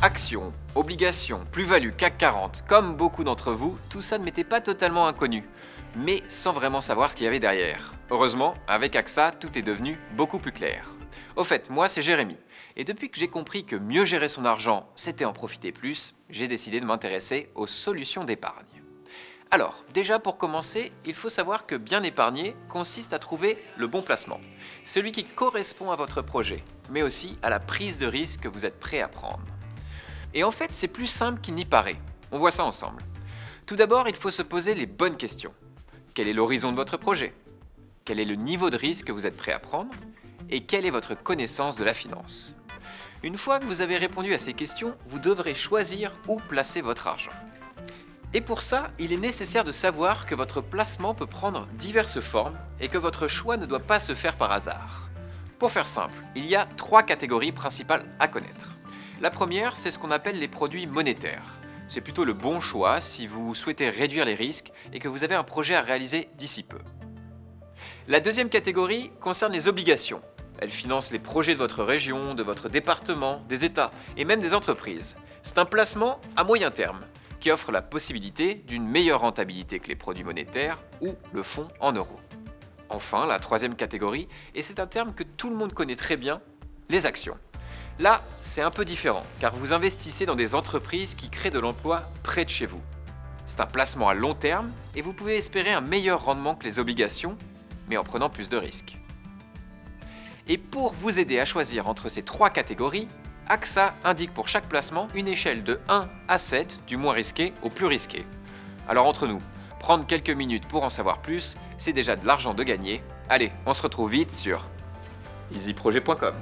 Actions, obligations, plus-value, CAC 40, comme beaucoup d'entre vous, tout ça ne m'était pas totalement inconnu, mais sans vraiment savoir ce qu'il y avait derrière. Heureusement, avec AXA, tout est devenu beaucoup plus clair. Au fait, moi c'est Jérémy, et depuis que j'ai compris que mieux gérer son argent, c'était en profiter plus, j'ai décidé de m'intéresser aux solutions d'épargne. Alors, déjà pour commencer, il faut savoir que bien épargner consiste à trouver le bon placement, celui qui correspond à votre projet, mais aussi à la prise de risque que vous êtes prêt à prendre. Et en fait, c'est plus simple qu'il n'y paraît. On voit ça ensemble. Tout d'abord, il faut se poser les bonnes questions. Quel est l'horizon de votre projet? Quel est le niveau de risque que vous êtes prêt à prendre? Et quelle est votre connaissance de la finance? Une fois que vous avez répondu à ces questions, vous devrez choisir où placer votre argent. Et pour ça, il est nécessaire de savoir que votre placement peut prendre diverses formes et que votre choix ne doit pas se faire par hasard. Pour faire simple, il y a 3 catégories principales à connaître. La première, c'est ce qu'on appelle les produits monétaires. C'est plutôt le bon choix si vous souhaitez réduire les risques et que vous avez un projet à réaliser d'ici peu. La deuxième catégorie concerne les obligations. Elles financent les projets de votre région, de votre département, des États et même des entreprises. C'est un placement à moyen terme qui offre la possibilité d'une meilleure rentabilité que les produits monétaires ou le fonds en euros. Enfin, la troisième catégorie, et c'est un terme que tout le monde connaît très bien, les actions. Là, c'est un peu différent, car vous investissez dans des entreprises qui créent de l'emploi près de chez vous. C'est un placement à long terme et vous pouvez espérer un meilleur rendement que les obligations, mais en prenant plus de risques. Et pour vous aider à choisir entre ces 3 catégories, AXA indique pour chaque placement une échelle de 1 à 7, du moins risqué au plus risqué. Alors entre nous, prendre quelques minutes pour en savoir plus, c'est déjà de l'argent de gagner. Allez, on se retrouve vite sur easyprojet.com.